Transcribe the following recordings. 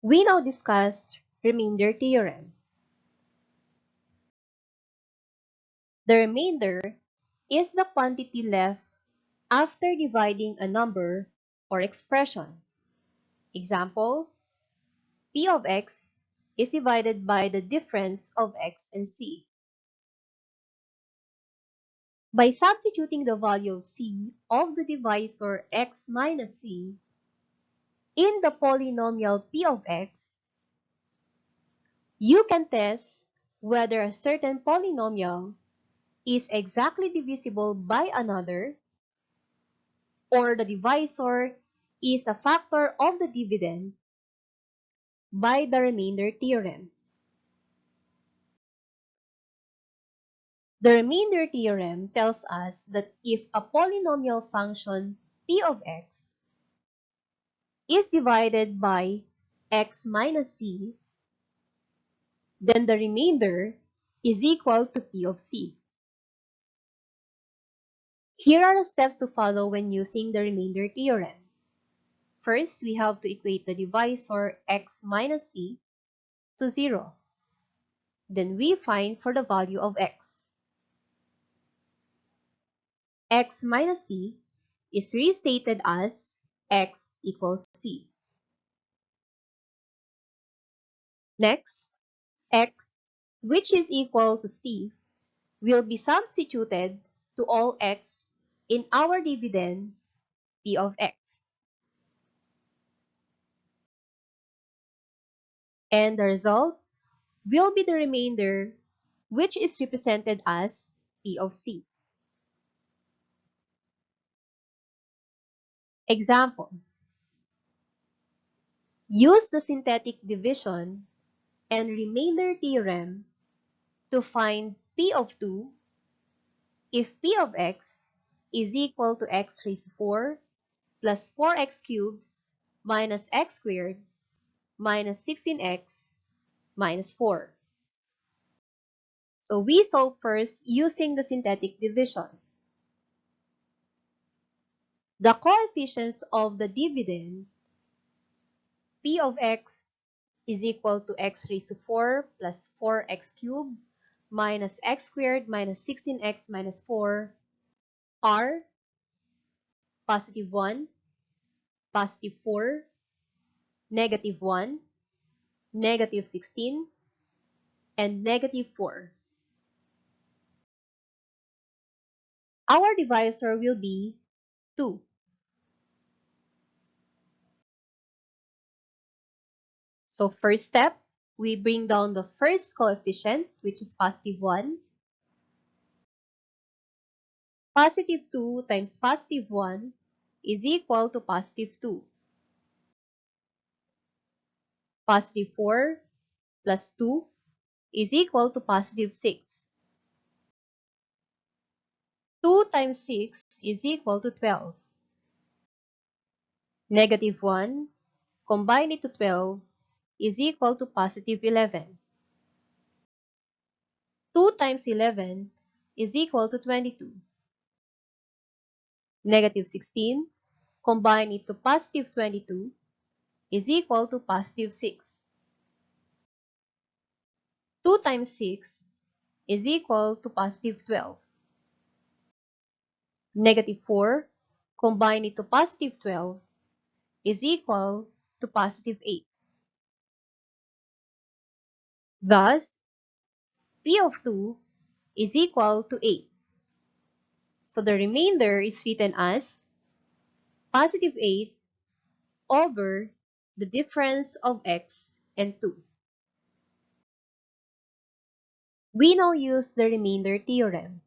We now discuss remainder theorem. The remainder is the quantity left after dividing a number or expression. Example, p of x is divided by the difference of x and c. By substituting the value of c of the divisor x minus c in the polynomial p of x, you can test whether a certain polynomial is exactly divisible by another, or the divisor is a factor of the dividend by the remainder theorem. The remainder theorem tells us that if a polynomial function p of x is divided by x minus c, then the remainder is equal to p of c. Here are the steps to follow when using the remainder theorem. First, we have to equate the divisor x minus c to 0. Then we find for the value of x. X minus c is restated as x equals c. Next, x, which is equal to c, will be substituted to all x in our dividend p of x. And the result will be the remainder, which is represented as p of c. Example, use the synthetic division and remainder theorem to find p of 2 if p of x is equal to x raised to 4 plus 4x cubed minus x squared minus 16x minus 4. So we solve first using the synthetic division. The coefficients of the dividend p of x is equal to x raised to 4 plus 4x cubed minus x squared minus 16x minus 4 are positive 1, positive 4, negative 1, negative 16, and negative 4. Our divisor will be 2. So first step, we bring down the first coefficient, which is positive 1. Positive 2 times positive 1 is equal to positive 2. Positive 4 plus 2 is equal to positive 6. 2 times 6 is equal to 12. Negative 1, combine it to 12, is equal to positive 11. 2 times 11 is equal to 22. Negative 16, combine it to positive 22, is equal to positive 6. 2 times 6 is equal to positive 12. Negative 4, combine it to positive 12, is equal to positive 8. Thus, P of 2 is equal to 8. So the remainder is written as positive 8 over the difference of x and 2. We now use the remainder theorem.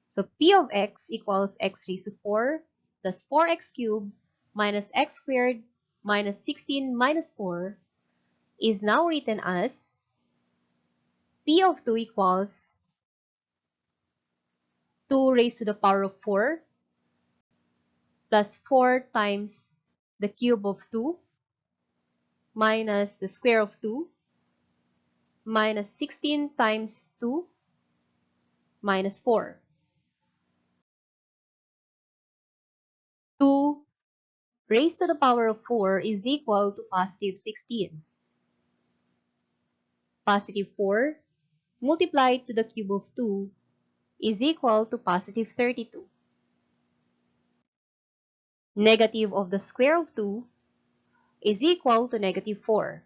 So P of x equals x raised to 4 plus 4x cubed minus x squared minus 16 minus 4 is now written as P of 2 equals 2 raised to the power of 4 plus 4 times the cube of 2 minus the square of 2 minus 16 times 2 minus 4. 2 raised to the power of 4 is equal to positive 16. Positive 4 multiplied to the cube of 2 is equal to positive 32. Negative of the square of 2 is equal to negative 4.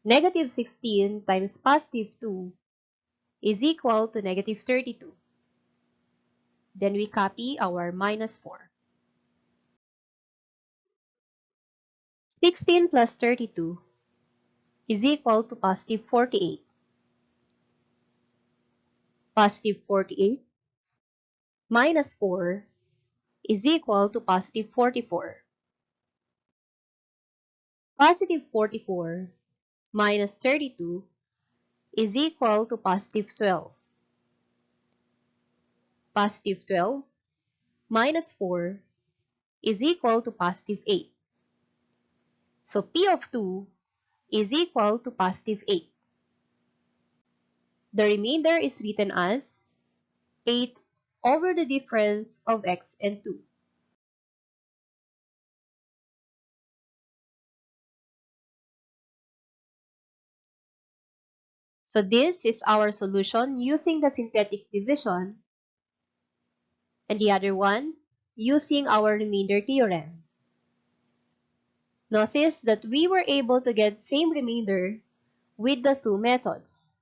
Negative 16 times positive 2 is equal to negative 32. Then we copy our minus 4. 16 plus 32 is equal to positive 48. Positive 48 minus 4 is equal to positive 44. Positive 44 minus 32 is equal to positive 12. Positive 12 minus 4 is equal to positive 8. So P of 2 is equal to positive 8. The remainder is written as 8 over the difference of x and 2. So this is our solution using the synthetic division, and the other one using our remainder theorem. Notice that we were able to get same remainder with the two methods.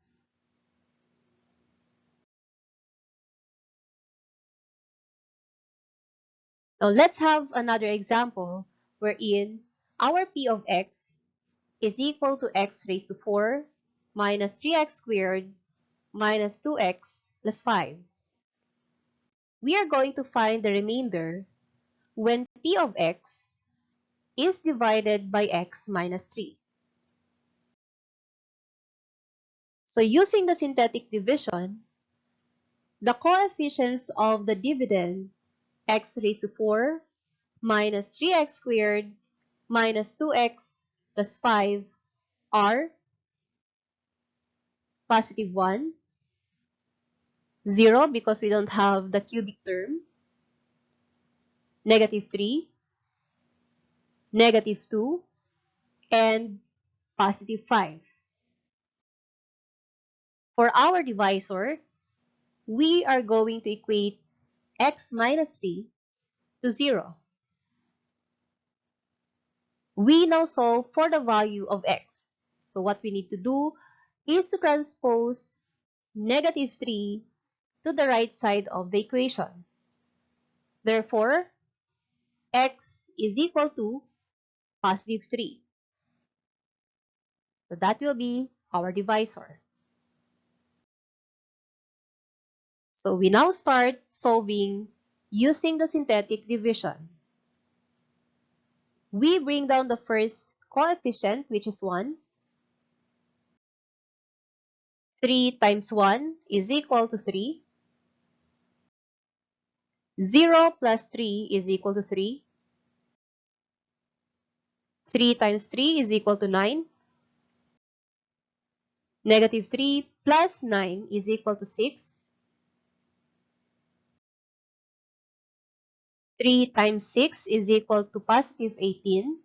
Now let's have another example wherein our P of x is equal to x raised to 4 minus 3x squared minus 2x plus 5. We are going to find the remainder when P of x is divided by x minus 3. So using the synthetic division, the coefficients of the dividend x raised to 4 minus 3x squared minus 2x plus 5 are positive 1, 0 because we don't have the cubic term, negative 3, negative 2, and positive 5. For our divisor, we are going to equate x minus 3 to 0. We now solve for the value of x. So what we need to do is to transpose negative 3 to the right side of the equation. Therefore, x is equal to positive 3. So that will be our divisor. So we now start solving using the synthetic division. We bring down the first coefficient, which is 1. 3 times 1 is equal to 3. 0 plus 3 is equal to 3. 3 times 3 is equal to 9. Negative 3 plus 9 is equal to 6. 3 times 6 is equal to positive 18.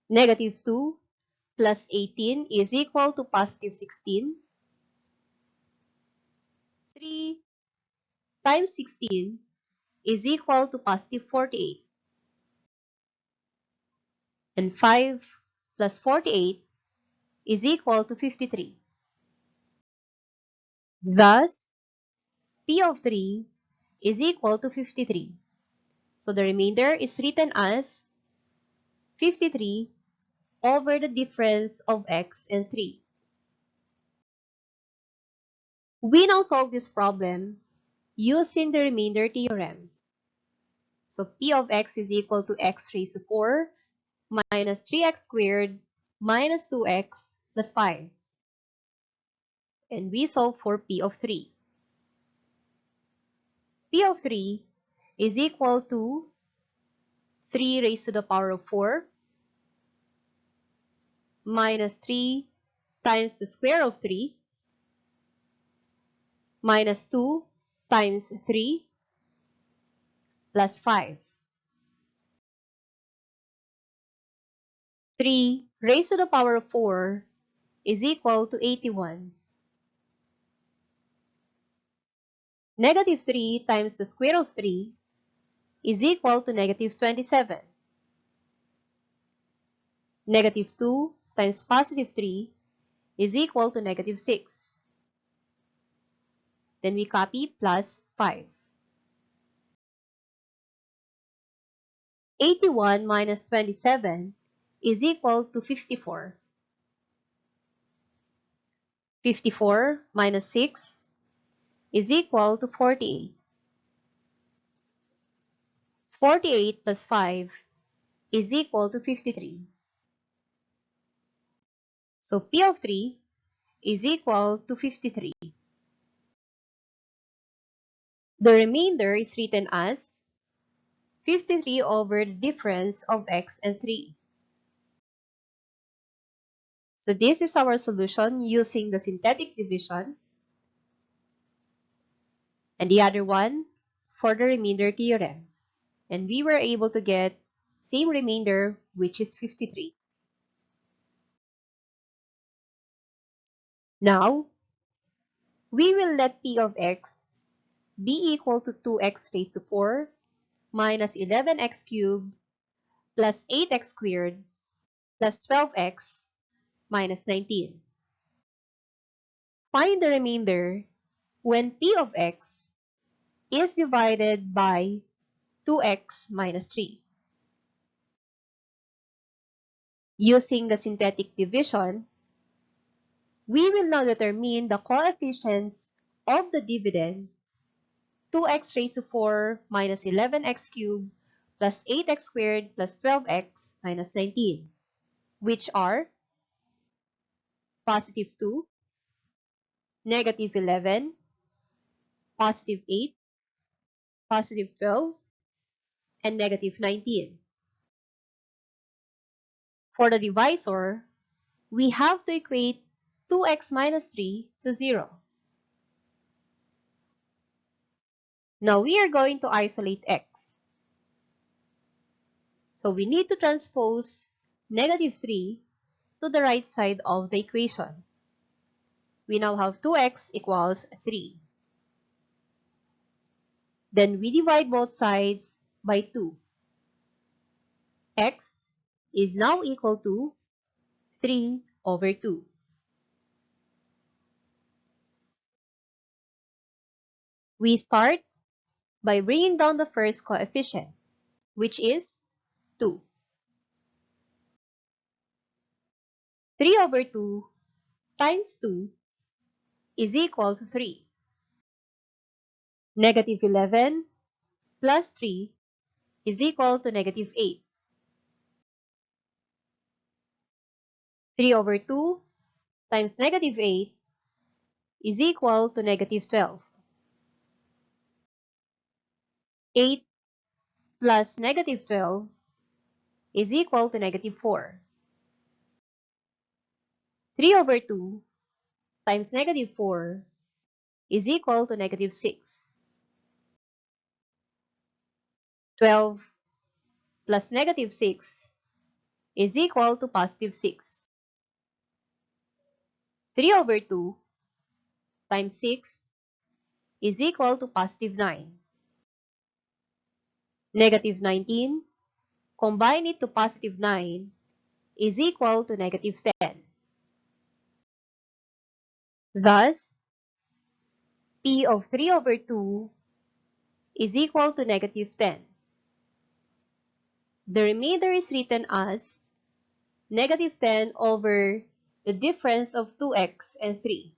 Negative 2 plus 18 is equal to positive 16. 3 times 16 is equal to positive 48. And 5 plus 48 is equal to 53. Thus, P of 3 is equal to 53. So the remainder is written as 53 over the difference of x and 3. We now solve this problem using the remainder theorem. So P of x is equal to x raised to 4 minus 3x squared minus 2x plus 5. And we solve for P of 3. P of 3 is equal to 3 raised to the power of 4 minus 3 times the square of 3 minus 2 times 3 plus 5. 3 raised to the power of 4 is equal to 81. Negative 3 times the square of 3 is equal to negative 27. Negative 2 times positive 3 is equal to negative 6. Then we copy plus 5. 81 minus 27 is equal to 54. 54 minus 6 is equal to 48. 48 plus 5 is equal to 53. So P of 3 is equal to 53. The remainder is written as 53 over the difference of x and 3. So this is our solution using the synthetic division, and the other one for the remainder theorem. And we were able to get same remainder, which is 53. Now, we will let P of x be equal to 2x raised to 4 minus 11x cubed plus 8x squared plus 12x minus 19. Find the remainder when P of x is divided by 2x minus 3. Using the synthetic division, we will now determine the coefficients of the dividend 2x raised to 4 minus 11x cubed plus 8x squared plus 12x minus 19, which are positive 2, negative 11, positive 8, positive 12, and negative 19. For the divisor, we have to equate 2x minus 3 to 0. Now we are going to isolate x. So we need to transpose negative 3 to the right side of the equation. We now have 2x equals 3. Then we divide both sides by 2. X is now equal to 3 over 2. We start by bringing down the first coefficient, which is 2. 3 over 2 times 2 is equal to 3. Negative 11 plus 3 is equal to negative 8. 3 over 2 times negative 8 is equal to negative 12. 8 plus negative 12 is equal to negative 4. 3 over 2 times negative 4 is equal to negative 6. 12 plus negative 6 is equal to positive 6. 3 over 2 times 6 is equal to positive 9. Negative 19, combine it to positive 9, is equal to negative 10. Thus, P of 3 over 2 is equal to negative 10. The remainder is written as negative 10 over the difference of 2x and 3.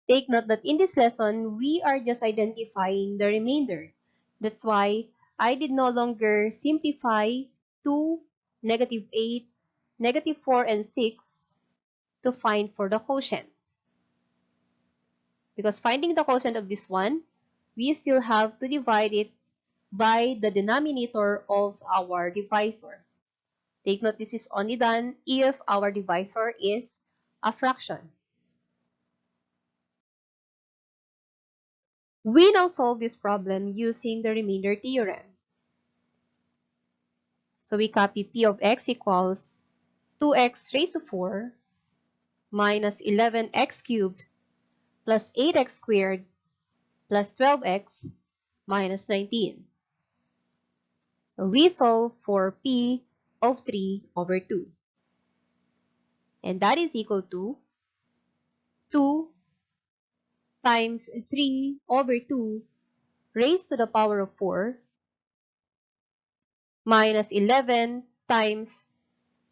Take note that in this lesson, we are just identifying the remainder. That's why I did no longer simplify 2, negative 8, negative 4, and 6 to find for the quotient. Because finding the quotient of this one, we still have to divide it by the denominator of our divisor. Take note, this is only done if our divisor is a fraction. We now solve this problem using the remainder theorem. So we copy p of x equals 2x raised to 4 minus 11x cubed plus 8x squared plus 12x minus 19. So we solve for p of 3 over 2. And that is equal to 2 times 3 over 2 raised to the power of 4 minus 11 times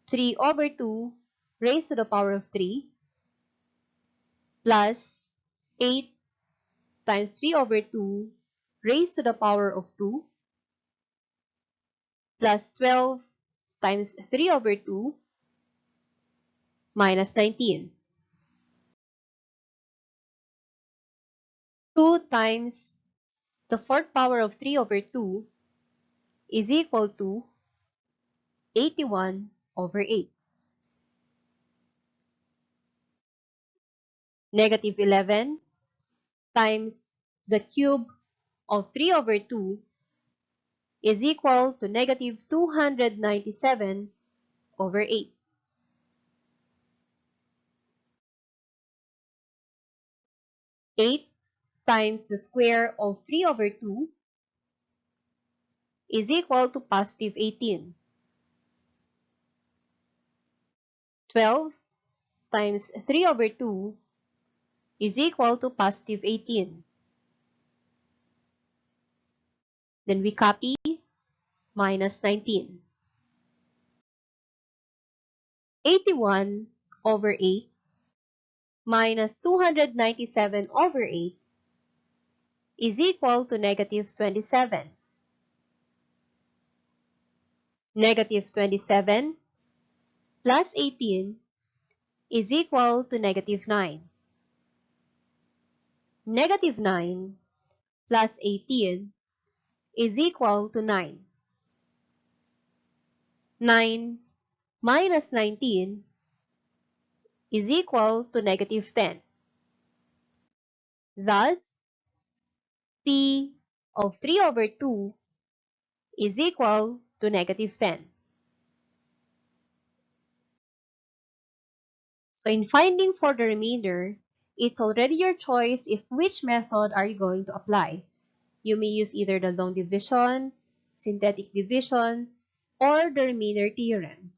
3 over 2 raised to the power of 3 plus 8 times 3 over 2 raised to the power of 2 plus 12 times 3 over 2 minus 19. 2 times the fourth power of 3 over 2 is equal to 81 over 8. Negative 11 times the cube of 3 over 2 is equal to negative 297 over 8. Eight times the square of 3 over 2 is equal to positive 18. 12 times 3 over 2 is equal to positive 18. Then we copy minus 19. 81 over 8 minus 297 over 8 is equal to negative 27. Negative 27 plus 18 is equal to negative 9. Negative 9 plus 18 is equal to 9. 9 minus 19 is equal to negative 10. Thus, P of 3 over 2 is equal to negative 10. So in finding for the remainder, it's already your choice if which method are you going to apply. You may use either the long division, synthetic division, or the remainder theorem.